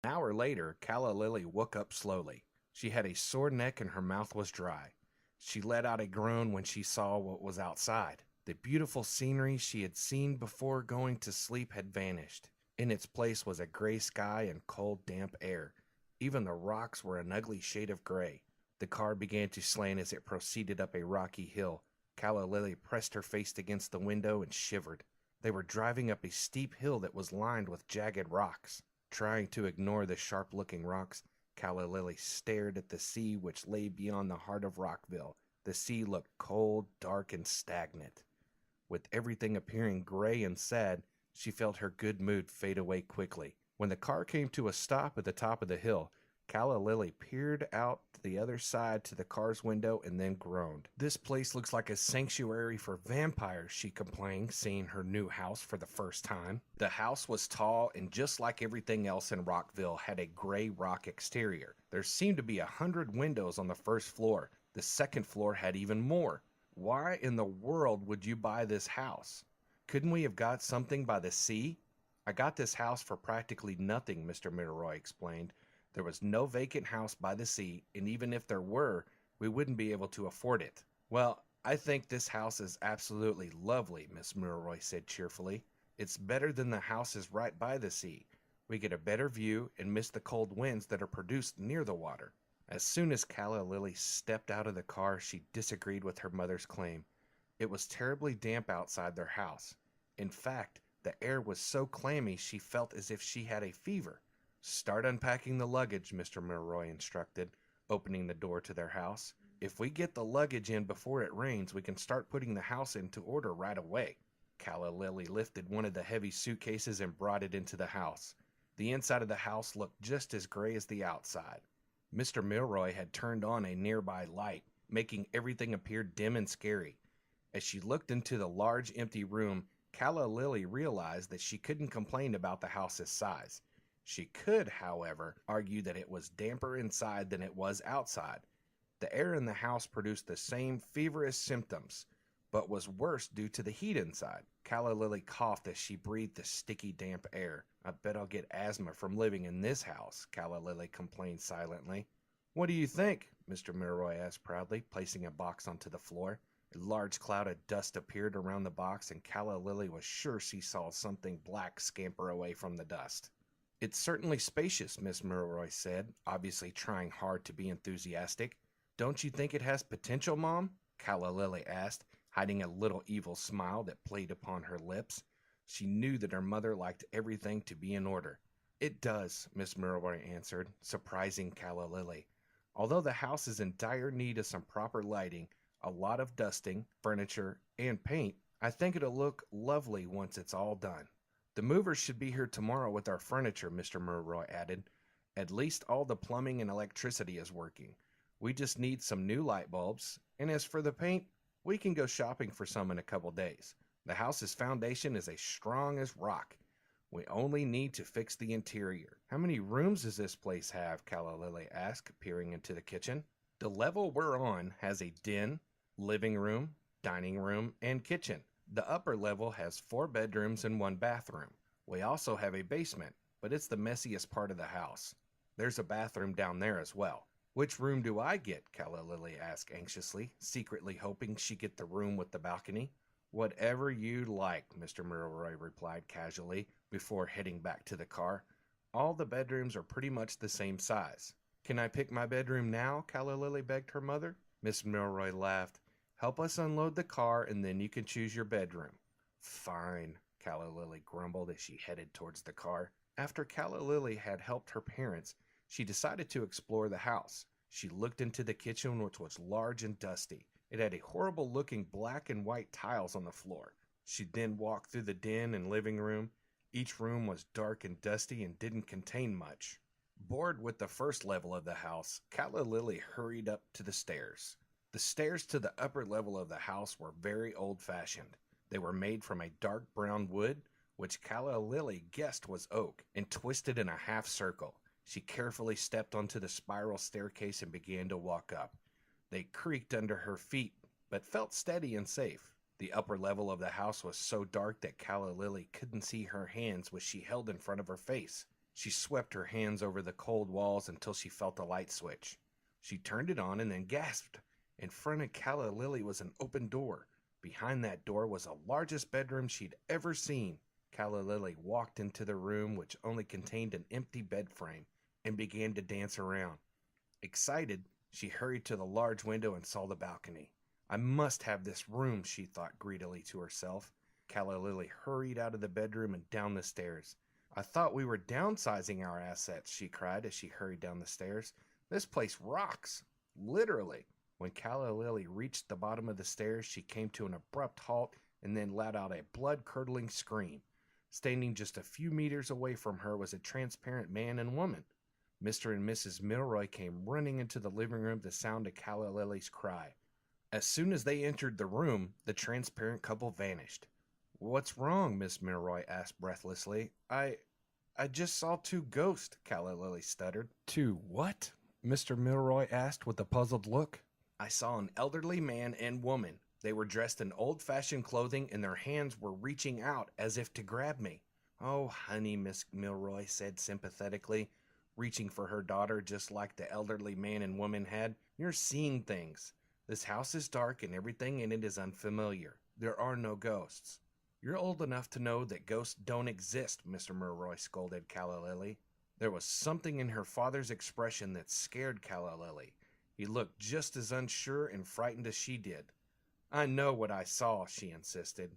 An hour later, Calla Lily woke up slowly. She had a sore neck and her mouth was dry. She let out a groan when she saw what was outside. The beautiful scenery she had seen before going to sleep had vanished. In its place was a gray sky and cold, damp air. Even the rocks were an ugly shade of gray. The car began to slant as it proceeded up a rocky hill. Calla Lily pressed her face against the window and shivered. They were driving up a steep hill that was lined with jagged rocks. Trying to ignore the sharp-looking rocks, Calla Lily stared at the sea which lay beyond the heart of Rockville. The sea looked cold, dark, and stagnant. With everything appearing gray and sad, she felt her good mood fade away quickly. When the car came to a stop at the top of the hill, Calla Lily peered out the other side to the car's window and then groaned. "This place looks like a sanctuary for vampires," she complained, seeing her new house for the first time. The house was tall and, just like everything else in Rockville, had a gray rock exterior. There seemed to be 100 windows on the first floor. The second floor had even more. "Why in the world would you buy this house? Couldn't we have got something by the sea?" "I got this house for practically nothing," Mr. Milroy explained. "There was no vacant house by the sea, and even if there were, we wouldn't be able to afford it." "Well, I think this house is absolutely lovely," Miss Milroy said cheerfully. "It's better than the houses right by the sea. We get a better view and miss the cold winds that are produced near the water." As soon as Calla Lily stepped out of the car, she disagreed with her mother's claim. It was terribly damp outside their house. In fact, the air was so clammy she felt as if she had a fever. "Start unpacking the luggage," Mr. Milroy instructed, opening the door to their house. "If we get the luggage in before it rains, we can start putting the house into order right away." Calla Lily lifted one of the heavy suitcases and brought it into the house. The inside of the house looked just as gray as the outside. Mr. Milroy had turned on a nearby light, making everything appear dim and scary. As she looked into the large empty room, Calla Lily realized that she couldn't complain about the house's size. She could, however, argue that it was damper inside than it was outside. The air in the house produced the same feverish symptoms, but was worse due to the heat inside. Calla Lily coughed as she breathed the sticky, damp air. "I bet I'll get asthma from living in this house," Calla Lily complained silently. "What do you think?" Mr. Milroy asked proudly, placing a box onto the floor. A large cloud of dust appeared around the box, and Calla Lily was sure she saw something black scamper away from the dust. "It's certainly spacious," Miss Milroy said, obviously trying hard to be enthusiastic. "Don't you think it has potential, Mom?" Calla Lily asked, hiding a little evil smile that played upon her lips. She knew that her mother liked everything to be in order. "It does," Miss Milroy answered, surprising Calla Lily. "Although the house is in dire need of some proper lighting, a lot of dusting, furniture, and paint, I think it'll look lovely once it's all done." "The movers should be here tomorrow with our furniture," Mr. Milroy added. "At least all the plumbing and electricity is working. We just need some new light bulbs, and as for the paint, we can go shopping for some in a couple days. The house's foundation is as strong as rock. We only need to fix the interior." "How many rooms does this place have?" Calla Lily asked, peering into the kitchen. "The level we're on has a den, living room, dining room, and kitchen. The upper level has 4 bedrooms and 1 bathroom. We also have a basement, but it's the messiest part of the house. There's a bathroom down there as well." "Which room do I get?" Calla Lily asked anxiously, secretly hoping she'd get the room with the balcony. "Whatever you like," Mr. Milroy replied casually before heading back to the car. "All the bedrooms are pretty much the same size." "Can I pick my bedroom now?" Calla Lily begged her mother. Miss Milroy laughed. "Help us unload the car, and then you can choose your bedroom." "Fine," Calla Lily grumbled as she headed towards the car. After Calla Lily had helped her parents, she decided to explore the house. She looked into the kitchen, which was large and dusty. It had a horrible-looking black and white tiles on the floor. She then walked through the den and living room. Each room was dark and dusty and didn't contain much. Bored with the first level of the house, Calla Lily hurried up to the stairs. The stairs to the upper level of the house were very old-fashioned. They were made from a dark brown wood, which Calla Lily guessed was oak, and twisted in a half circle. She carefully stepped onto the spiral staircase and began to walk up. They creaked under her feet, but felt steady and safe. The upper level of the house was so dark that Calla Lily couldn't see her hands which she held in front of her face. She swept her hands over the cold walls until she felt a light switch. She turned it on and then gasped. In front of Calla Lily was an open door. Behind that door was the largest bedroom she'd ever seen. Calla Lily walked into the room, which only contained an empty bed frame, and began to dance around. Excited, she hurried to the large window and saw the balcony. I must have this room, she thought greedily to herself. Calla Lily hurried out of the bedroom and down the stairs. I thought we were downsizing our assets, she cried as she hurried down the stairs. This place rocks. Literally. When Calla Lily reached the bottom of the stairs, she came to an abrupt halt and then let out a blood-curdling scream. Standing just a few meters away from her was a transparent man and woman. Mr. and Mrs. Milroy came running into the living room to sound of Calla Lily's cry. As soon as they entered the room, the transparent couple vanished. "What's wrong?" Miss Milroy asked breathlessly. I just saw two ghosts," Calla Lily stuttered. "Two what?" Mr. Milroy asked with a puzzled look. "I saw an elderly man and woman. They were dressed in old-fashioned clothing and their hands were reaching out as if to grab me." "Oh, honey," Miss Milroy said sympathetically, reaching for her daughter just like the elderly man and woman had. "You're seeing things. This house is dark and everything in it is unfamiliar. There are no ghosts." "You're old enough to know that ghosts don't exist," Mr. Milroy scolded Calla Lily. There was something in her father's expression that scared Calla Lily. He looked just as unsure and frightened as she did. "I know what I saw," she insisted.